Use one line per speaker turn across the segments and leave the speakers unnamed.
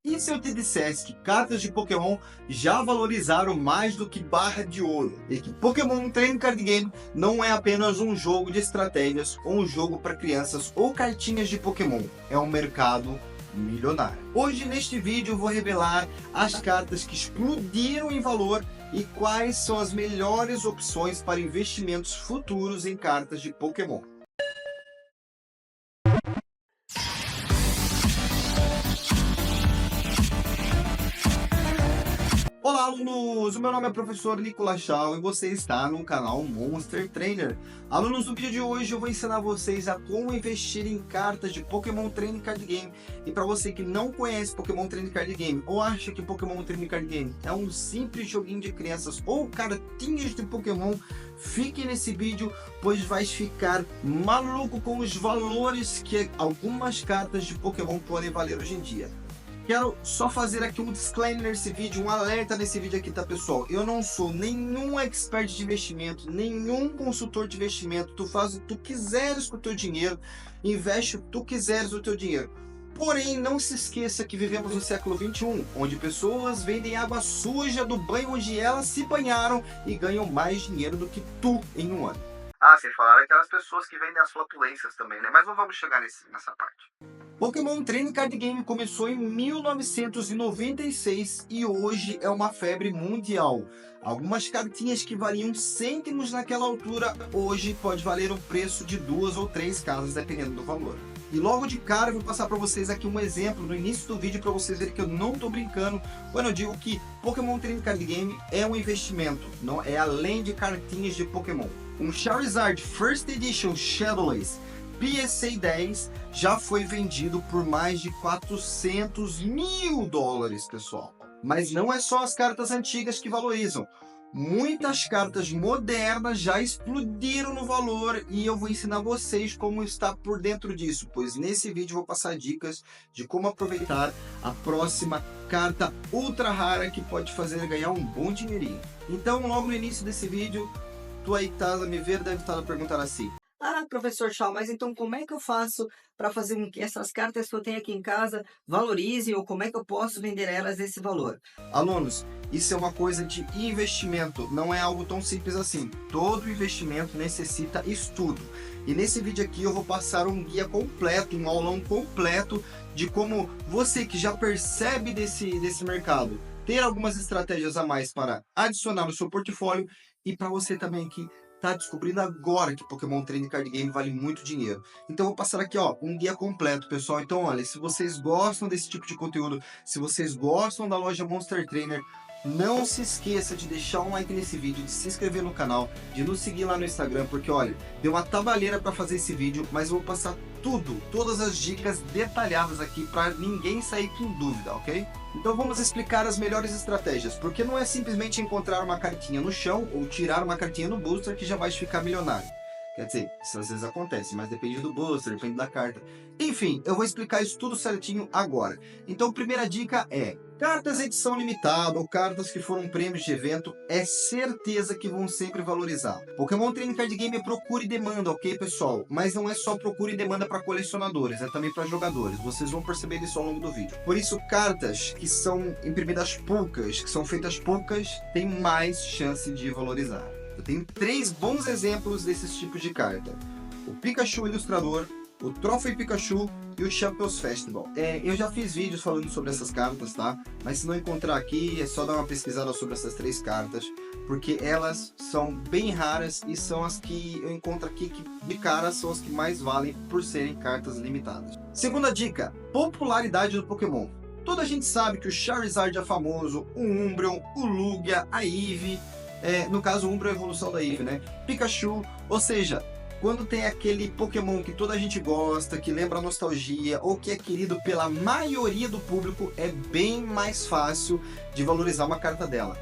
E se eu te dissesse que cartas de Pokémon já valorizaram mais do que barra de ouro? E que Pokémon Trading Card Game não é apenas um jogo de estratégias ou um jogo para crianças ou cartinhas de Pokémon. É um mercado milionário. Hoje neste vídeo eu vou revelar as cartas que explodiram em valor e quais são as melhores opções para investimentos futuros em cartas de Pokémon. Olá, alunos! O meu nome é professor Nicolas Chau e você está no canal Monster Trainer. Alunos, no vídeo de hoje eu vou ensinar vocês a como investir em cartas de Pokémon Trading Card Game. E para você que não conhece Pokémon Trading Card Game ou acha que Pokémon Trading Card Game é um simples joguinho de crianças ou cartinhas de Pokémon, fique nesse vídeo, pois vai ficar maluco com os valores que algumas cartas de Pokémon podem valer hoje em dia. Quero só fazer aqui um disclaimer nesse vídeo, um alerta nesse vídeo aqui, tá, pessoal? Eu não sou nenhum expert de investimento, nenhum consultor de investimento. Tu faz o que tu quiseres com o teu dinheiro, investe o que tu quiseres o teu dinheiro. Porém, não se esqueça que vivemos no século XXI, onde pessoas vendem água suja do banho onde elas se banharam e ganham mais dinheiro do que tu em um ano. Ah, sem falar aquelas pessoas que vendem as flatulências também, né? Mas não vamos chegar nessa parte. Pokémon Trading Card Game começou em 1996 e hoje é uma febre mundial. Algumas cartinhas que valiam cêntimos naquela altura, hoje pode valer um preço de 2 ou 3 casas, dependendo do valor. E logo de cara eu vou passar para vocês aqui um exemplo no início do vídeo para vocês verem que eu não estou brincando quando eu digo que Pokémon Trading Card Game é um investimento, não é além de cartinhas de Pokémon. Um Charizard First Edition Shadowless PSA 10 já foi vendido por mais de 400 mil dólares, pessoal. Mas não é só as cartas antigas que valorizam. Muitas cartas modernas já explodiram no valor e eu vou ensinar vocês como está por dentro disso, pois nesse vídeo eu vou passar dicas de como aproveitar a próxima carta ultra rara que pode fazer ganhar um bom dinheirinho. Então, logo no início desse vídeo, tu aí que tá a me ver deve estar perguntando assim:
Ah, professor Shaw, mas então como é que eu faço para fazer com que essas cartas que eu tenho aqui em casa valorizem ou como é que eu posso vender elas nesse valor?
alunos, isso é uma coisa de investimento, não é algo tão simples assim. Todo investimento necessita estudo. E nesse vídeo aqui eu vou passar um guia completo, um aulão completo de como você que já percebe desse mercado, ter algumas estratégias a mais para adicionar no seu portfólio e para você também que está descobrindo agora que Pokémon Trading Card Game vale muito dinheiro. Então eu vou passar aqui, ó, um guia completo, pessoal. Então, olha, se vocês gostam desse tipo de conteúdo, se vocês gostam da loja Monster Trainer, não se esqueça de deixar um like nesse vídeo, de se inscrever no canal, de nos seguir lá no Instagram, porque olha, deu uma trabalheira para fazer esse vídeo, mas eu vou passar tudo, todas as dicas detalhadas aqui para ninguém sair com dúvida, ok? Então vamos explicar as melhores estratégias, porque não é simplesmente encontrar uma cartinha no chão ou tirar uma cartinha no booster que já vai ficar milionário. Quer dizer, isso às vezes acontece, mas depende do booster, depende da carta. Enfim, eu vou explicar isso tudo certinho agora. Então, primeira dica é: cartas edição limitada ou cartas que foram prêmios de evento, é certeza que vão sempre valorizar. Pokémon Trading Card Game é procura e demanda, ok, pessoal? Mas não é só procura e demanda para colecionadores, é também para jogadores. Vocês vão perceber isso ao longo do vídeo. Por isso, cartas que são imprimidas poucas, que são feitas poucas, têm mais chance de valorizar. Eu tenho 3 bons exemplos desses tipos de carta: o Pikachu Ilustrador, o Trophy Pikachu e o Champions Festival. Eu já fiz vídeos falando sobre essas cartas, tá? Mas se não encontrar aqui, é só dar uma pesquisada sobre essas 3 cartas, porque elas são bem raras e são as que eu encontro aqui que de cara são as que mais valem por serem cartas limitadas. Segunda dica: popularidade do Pokémon. Toda a gente sabe que o Charizard é famoso, o Umbreon, o Lugia, a Eevee, no caso o Umbreon é a evolução da Eevee, né? Pikachu, ou seja, quando tem aquele Pokémon que toda a gente gosta, que lembra a nostalgia, ou que é querido pela maioria do público, é bem mais fácil de valorizar uma carta dela.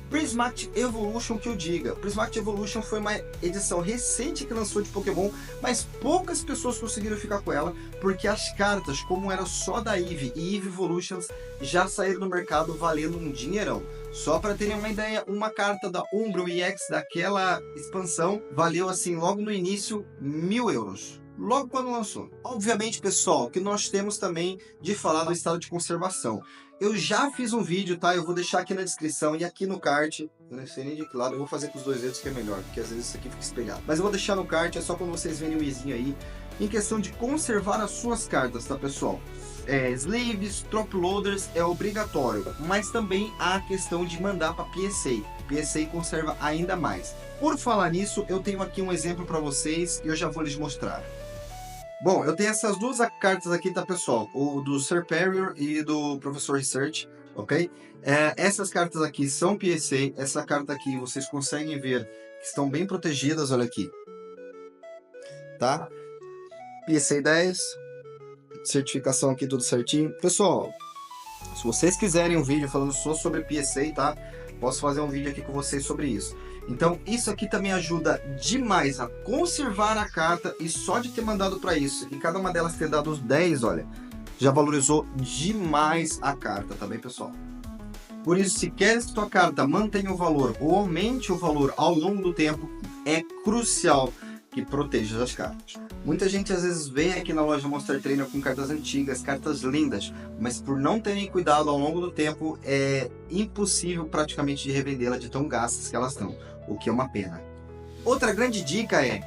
Prismatic Evolution que eu diga. Prismatic Evolution foi uma edição recente que lançou de Pokémon, mas poucas pessoas conseguiram ficar com ela, porque as cartas, como era só da Eevee e Eevee Evolutions, já saíram no mercado valendo um dinheirão. Só para terem uma ideia, uma carta da Umbreon EX daquela expansão valeu assim logo no início 1.000 euros. Logo quando lançou. Obviamente, pessoal, que nós temos também de falar do estado de conservação. Eu já fiz um vídeo, tá? Eu vou deixar aqui na descrição e aqui no card. Eu não sei nem de que lado, eu vou fazer com os dois dedos que é melhor, porque às vezes isso aqui fica espelhado. Mas eu vou deixar no card, é só quando vocês verem o izinho aí, em questão de conservar as suas cartas, tá, pessoal? Sleeves, top loaders é obrigatório, mas também há a questão de mandar para PSA. PSA conserva ainda mais. Por falar nisso, eu tenho aqui um exemplo para vocês e eu já vou lhes mostrar. Bom, eu tenho essas duas cartas aqui, tá, pessoal? O do Sir Perrier e do Professor Research, ok? Essas cartas aqui são PSA. Essa carta aqui vocês conseguem ver que estão bem protegidas, olha aqui. Tá? PSA 10. Certificação aqui tudo certinho. Pessoal, se vocês quiserem um vídeo falando só sobre PSA, tá? Posso fazer um vídeo aqui com vocês sobre isso. Então, isso aqui também ajuda demais a conservar a carta, e só de ter mandado para isso, e cada uma delas ter dado os 10, olha, já valorizou demais a carta, tá bem, pessoal? Por isso, se quer que sua carta mantenha o valor ou aumente o valor ao longo do tempo, é crucial que proteja as cartas. Muita gente às vezes vem aqui na loja Monster Trainer com cartas antigas, cartas lindas, mas por não terem cuidado ao longo do tempo, é impossível praticamente de revendê-la de tão gastas que elas estão, o que é uma pena. Outra grande dica é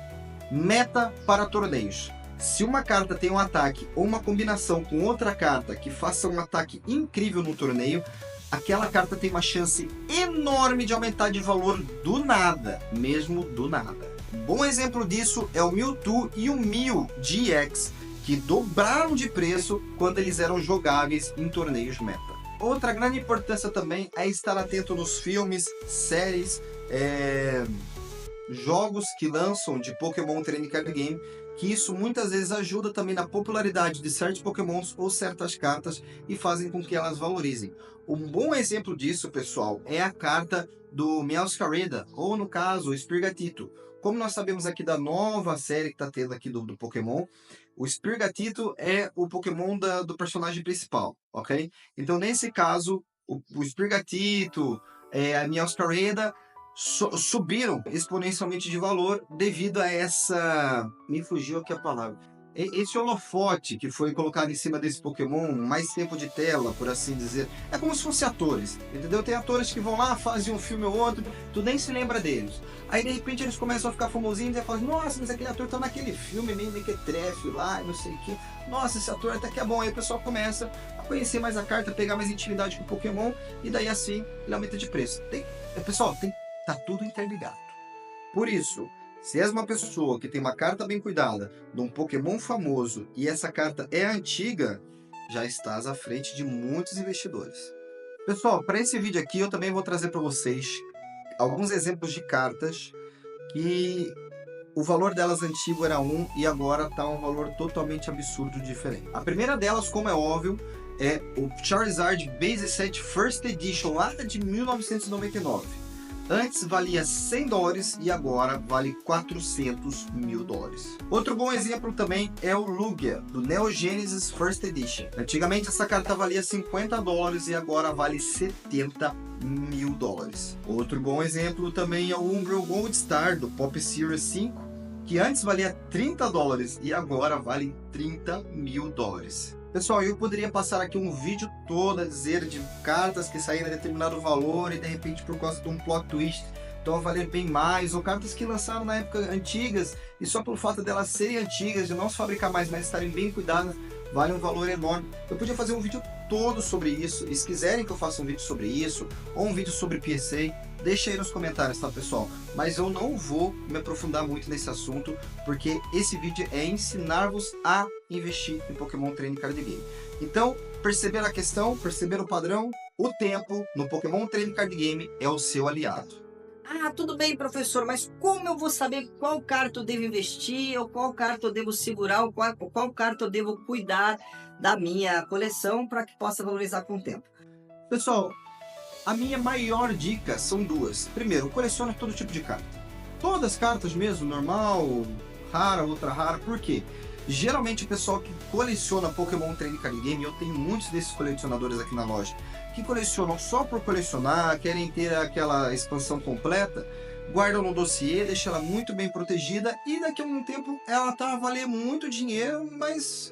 meta para torneios. Se uma carta tem um ataque ou uma combinação com outra carta que faça um ataque incrível no torneio, aquela carta tem uma chance enorme de aumentar de valor do nada, mesmo do nada. Bom exemplo disso é o Mewtwo e o Mew GX, que dobraram de preço quando eles eram jogáveis em torneios meta. Outra grande importância também é estar atento nos filmes, séries, jogos que lançam de Pokémon Trading Card Game, que isso muitas vezes ajuda também na popularidade de certos Pokémons ou certas cartas e fazem com que elas valorizem. Um bom exemplo disso, pessoal, é a carta do Meowscarada, ou no caso, o Sprigatito. Como nós sabemos aqui da nova série que está tendo aqui do Pokémon, o Sprigatito é o Pokémon do personagem principal, ok? Então, nesse caso, o Sprigatito, a Meowscarada subiram exponencialmente de valor devido a essa... Me fugiu aqui a palavra. Esse holofote que foi colocado em cima desse Pokémon, mais tempo de tela, por assim dizer. É como se fossem atores, entendeu? Tem atores que vão lá, fazem um filme ou outro, tu nem se lembra deles. Aí de repente eles começam a ficar famosinhos e falam, nossa, mas aquele ator tá naquele filme meio que trefe lá, não sei o que. Nossa, esse ator até que é bom. Aí o pessoal começa a conhecer mais a carta, pegar mais intimidade com o Pokémon, e daí assim ele aumenta de preço. Pessoal, tá tudo interligado. Por isso, se és uma pessoa que tem uma carta bem cuidada de um Pokémon famoso e essa carta é antiga, já estás à frente de muitos investidores. Pessoal, para esse vídeo aqui eu também vou trazer para vocês alguns exemplos de cartas que o valor delas antigo era 1 e agora está um valor totalmente absurdo diferente. A primeira delas, como é óbvio, é o Charizard Base Set First Edition lá de 1999. Antes valia $100 e agora vale $400 mil. Outro bom exemplo também é o Lugia, do Neo Genesis First Edition. Antigamente essa carta valia $50 e agora vale $70 mil. Outro bom exemplo também é o Umbreon Gold Star, do Pop Series 5, que antes valia $30 e agora vale $30 mil. Pessoal, eu poderia passar aqui um vídeo todo a dizer de cartas que saíram a determinado valor e de repente por causa de um plot twist estão a valer bem mais, ou cartas que lançaram na época antigas e só pelo fato delas serem antigas, de não se fabricar mais, mas estarem bem cuidadas, vale um valor enorme. Eu podia fazer um vídeo todo sobre isso, e se quiserem que eu faça um vídeo sobre isso, ou um vídeo sobre PSA, deixa aí nos comentários, tá, pessoal? Mas eu não vou me aprofundar muito nesse assunto, porque esse vídeo é ensinar-vos a investir em Pokémon Trading Card Game. Então, perceberam a questão? Perceberam o padrão? O tempo no Pokémon Trading Card Game é o seu aliado.
Ah, tudo bem, professor, mas como eu vou saber qual carta eu devo investir, ou qual carta eu devo segurar, ou qual carta eu devo cuidar da minha coleção para que possa valorizar com o tempo?
Pessoal, a minha maior dica são duas. Primeiro, coleciona todo tipo de carta. Todas as cartas mesmo, normal, rara, ultra rara. Por quê? Geralmente o pessoal que coleciona Pokémon Trading Card Game, eu tenho muitos desses colecionadores aqui na loja, que colecionam só por colecionar, querem ter aquela expansão completa, guardam no dossiê, deixam ela muito bem protegida e daqui a um tempo ela tá a valer muito dinheiro, mas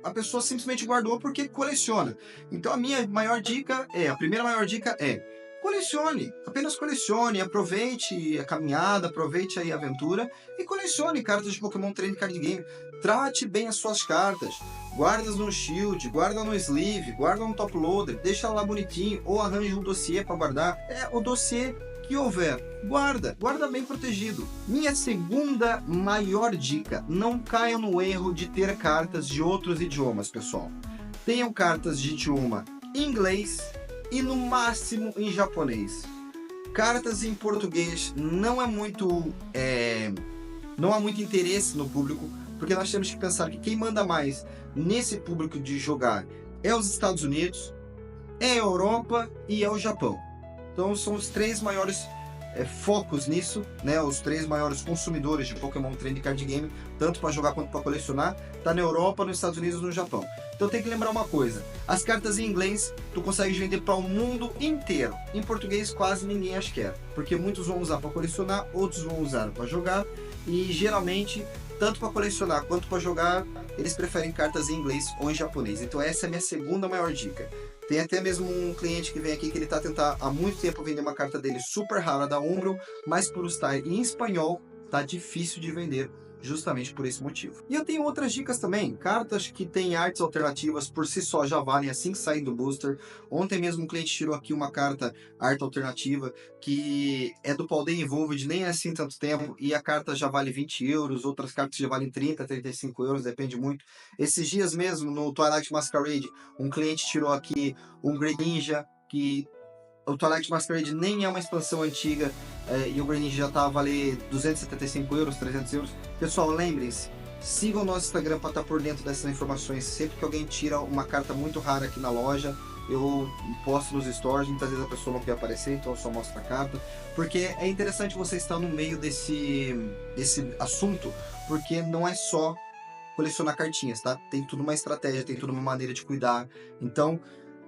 a pessoa simplesmente guardou porque coleciona. Então a primeira maior dica é colecione, apenas colecione, aproveite a caminhada, aproveite aí a aventura e colecione cartas de Pokémon Trading Card Game. Trate bem as suas cartas, guarda no shield, guarda no sleeve, guarda no top loader, deixa lá bonitinho ou arranje um dossiê para guardar. É o dossiê que houver, guarda bem protegido. Minha segunda maior dica, não caia no erro de ter cartas de outros idiomas, pessoal. Tenham cartas de idioma inglês e no máximo em japonês. Cartas em português não há muito interesse no público, porque nós temos que pensar que quem manda mais nesse público de jogar é os Estados Unidos, é a Europa e é o Japão. Então são os três maiores focos nisso, né? Os três maiores consumidores de Pokémon Trading Card Game, tanto para jogar quanto para colecionar, tá na Europa, nos Estados Unidos e no Japão. Então tem que lembrar uma coisa, as cartas em inglês tu consegue vender para o mundo inteiro. Em português quase ninguém as quer, porque muitos vão usar para colecionar, outros vão usar para jogar e geralmente tanto para colecionar quanto para jogar eles preferem cartas em inglês ou em japonês. Então essa é a minha segunda maior dica. Tem até mesmo um cliente que vem aqui que ele está tentando há muito tempo vender uma carta dele super rara da Umbreon, mas por estar em espanhol tá difícil de vender, justamente por esse motivo. E eu tenho outras dicas também, cartas que têm artes alternativas por si só já valem assim que saem do booster. Ontem mesmo um cliente tirou aqui uma carta arte alternativa que é do Paldeia Evolved, nem é assim tanto tempo, e a carta já vale 20 euros, outras cartas já valem 30, 35 euros, depende muito. Esses dias mesmo, no Twilight Masquerade, um cliente tirou aqui um Greninja, que o Twilight Masquerade nem é uma expansão antiga, e o Greninja já tá a valer 275 euros, 300 euros. Pessoal, lembrem-se, sigam o nosso Instagram para estar por dentro dessas informações. Sempre que alguém tira uma carta muito rara aqui na loja, eu posto nos stories. Muitas vezes a pessoa não quer aparecer, então eu só mostro a carta. Porque é interessante você estar no meio desse assunto, porque não é só colecionar cartinhas, tá? Tem tudo uma estratégia, tem tudo uma maneira de cuidar. Então,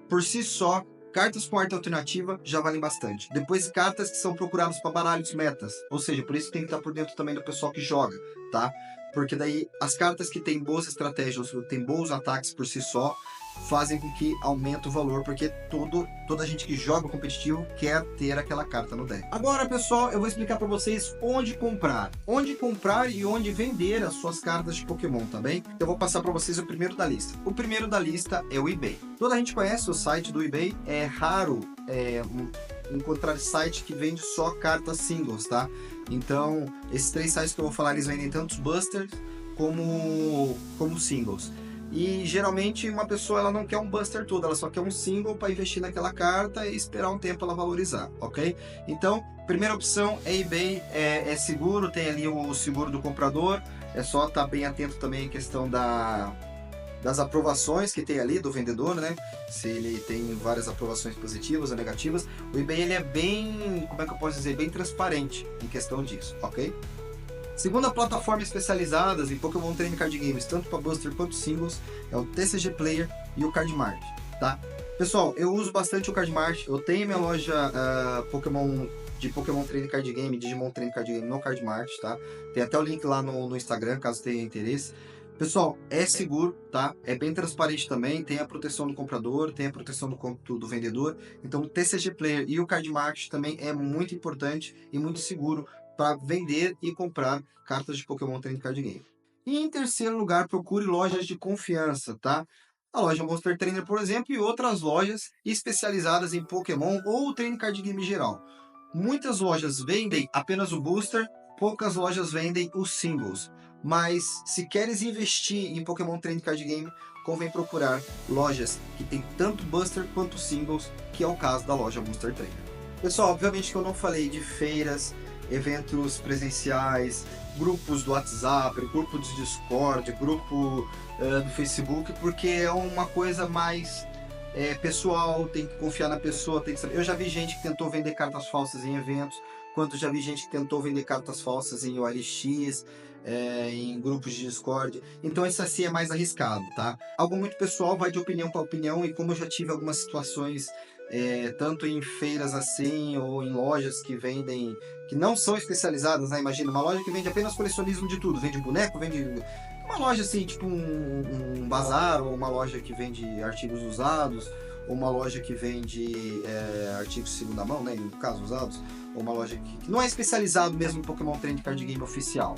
por si só, cartas com arte alternativa já valem bastante. Depois, cartas que são procuradas para baralhos metas. Ou seja, por isso tem que estar por dentro também do pessoal que joga, tá? Porque daí, as cartas que têm boas estratégias, têm bons ataques por si só, fazem com que aumente o valor, porque toda gente que joga competitivo quer ter aquela carta no deck. Agora, pessoal, eu vou explicar para vocês onde comprar e onde vender as suas cartas de Pokémon, tá bem? Eu vou passar para vocês o primeiro da lista. O primeiro da lista é o eBay. Toda a gente conhece o site do eBay, é raro encontrar site que vende só cartas singles, tá? Então, esses três sites que eu vou falar, eles vendem tanto busters como singles. E geralmente uma pessoa ela não quer um buster todo, ela só quer um single para investir naquela carta e esperar um tempo ela valorizar, ok? Então, primeira opção é eBay, é seguro, tem ali o seguro do comprador, é só estar bem atento também à questão das aprovações que tem ali do vendedor, né? Se ele tem várias aprovações positivas ou negativas. O eBay ele é bem, como é que eu posso dizer, bem transparente em questão disso, ok? Segunda plataforma especializada em Pokémon Trading Card Games, tanto para Buster quanto Singles, é o TCG Player e o Cardmart, tá? Pessoal, eu uso bastante o Cardmart, eu tenho minha loja Pokémon Trading Card Game, Digimon Trading Card Game no Cardmart, tá? Tem até o link lá no Instagram, caso tenha interesse. Pessoal, é seguro, tá? É bem transparente também, tem a proteção do comprador, tem a proteção do vendedor. Então o TCG Player e o Cardmart também é muito importante e muito seguro para vender e comprar cartas de Pokémon Trading Card Game. E em terceiro lugar, procure lojas de confiança, tá? A loja Monster Trainer, por exemplo, e outras lojas especializadas em Pokémon ou Trading Card Game em geral. Muitas lojas vendem apenas o booster, poucas lojas vendem os singles. Mas se queres investir em Pokémon Trading Card Game, convém procurar lojas que tem tanto booster quanto singles, que é o caso da loja Monster Trainer. Pessoal, obviamente que eu não falei de feiras, eventos presenciais, grupos do WhatsApp, grupo do Discord, grupo do Facebook, porque é uma coisa mais pessoal, tem que confiar na pessoa, tem que saber. Eu já vi gente que tentou vender cartas falsas em eventos, quanto já vi gente que tentou vender cartas falsas em OLX, em grupos de Discord. Então isso assim é mais arriscado, tá? Algo muito pessoal, vai de opinião para opinião, e como eu já tive algumas situações tanto em feiras assim, ou em lojas que vendem, que não são especializadas, né? Imagina, uma loja que vende apenas colecionismo de tudo, vende boneco, vende uma loja assim, tipo um bazar, ou uma loja que vende artigos usados, ou uma loja que vende artigos de segunda mão, né, no caso usados, ou uma loja que não é especializado mesmo em Pokémon Trend Card Game oficial,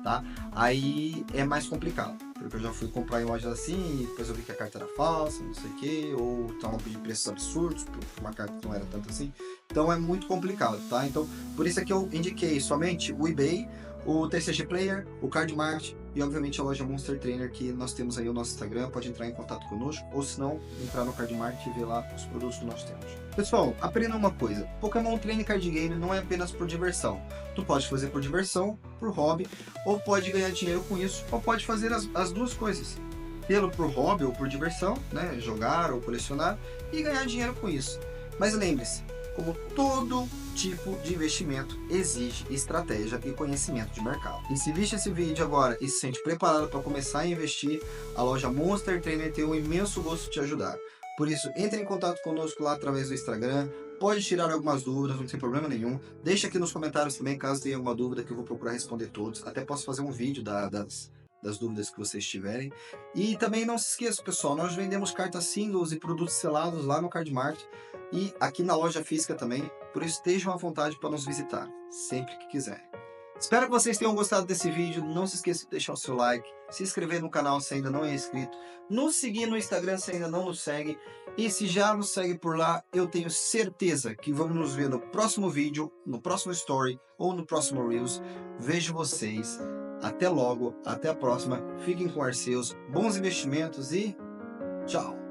tá? Aí é mais complicado, porque eu já fui comprar em lojas assim, e depois eu vi que a carta era falsa, não sei o que, ou estavam pedindo preços absurdos, por uma carta que não era tanto assim. Então é muito complicado, tá? Então, por isso é que eu indiquei somente o eBay, o TCG Player, o Cardmart e obviamente a loja Monster Trainer, que nós temos aí o nosso Instagram, pode entrar em contato conosco, ou se não, entrar no Cardmart e ver lá os produtos que nós temos. Pessoal, aprenda uma coisa, Pokémon Training Card Game não é apenas por diversão. Tu pode fazer por diversão, por hobby, ou pode ganhar dinheiro com isso, ou pode fazer as duas coisas. Pelo por hobby ou por diversão, né, jogar ou colecionar, e ganhar dinheiro com isso. Mas lembre-se, como todo tipo de investimento exige estratégia e conhecimento de mercado. E se viste esse vídeo agora e se sente preparado para começar a investir, a loja Monster Trainer tem um imenso gosto de te ajudar. Por isso, entre em contato conosco lá através do Instagram, pode tirar algumas dúvidas, não tem problema nenhum. Deixa aqui nos comentários também caso tenha alguma dúvida, que eu vou procurar responder todos. Até posso fazer um vídeo das dúvidas que vocês tiverem. E também não se esqueça, pessoal, nós vendemos cartas singles e produtos selados lá no Cardmart e aqui na loja física também, por isso estejam à vontade para nos visitar, sempre que quiserem. Espero que vocês tenham gostado desse vídeo, não se esqueça de deixar o seu like, se inscrever no canal se ainda não é inscrito, nos seguir no Instagram se ainda não nos segue, e se já nos segue por lá, eu tenho certeza que vamos nos ver no próximo vídeo, no próximo story ou no próximo Reels. Vejo vocês, até logo, até a próxima, fiquem com Arceus, bons investimentos e tchau!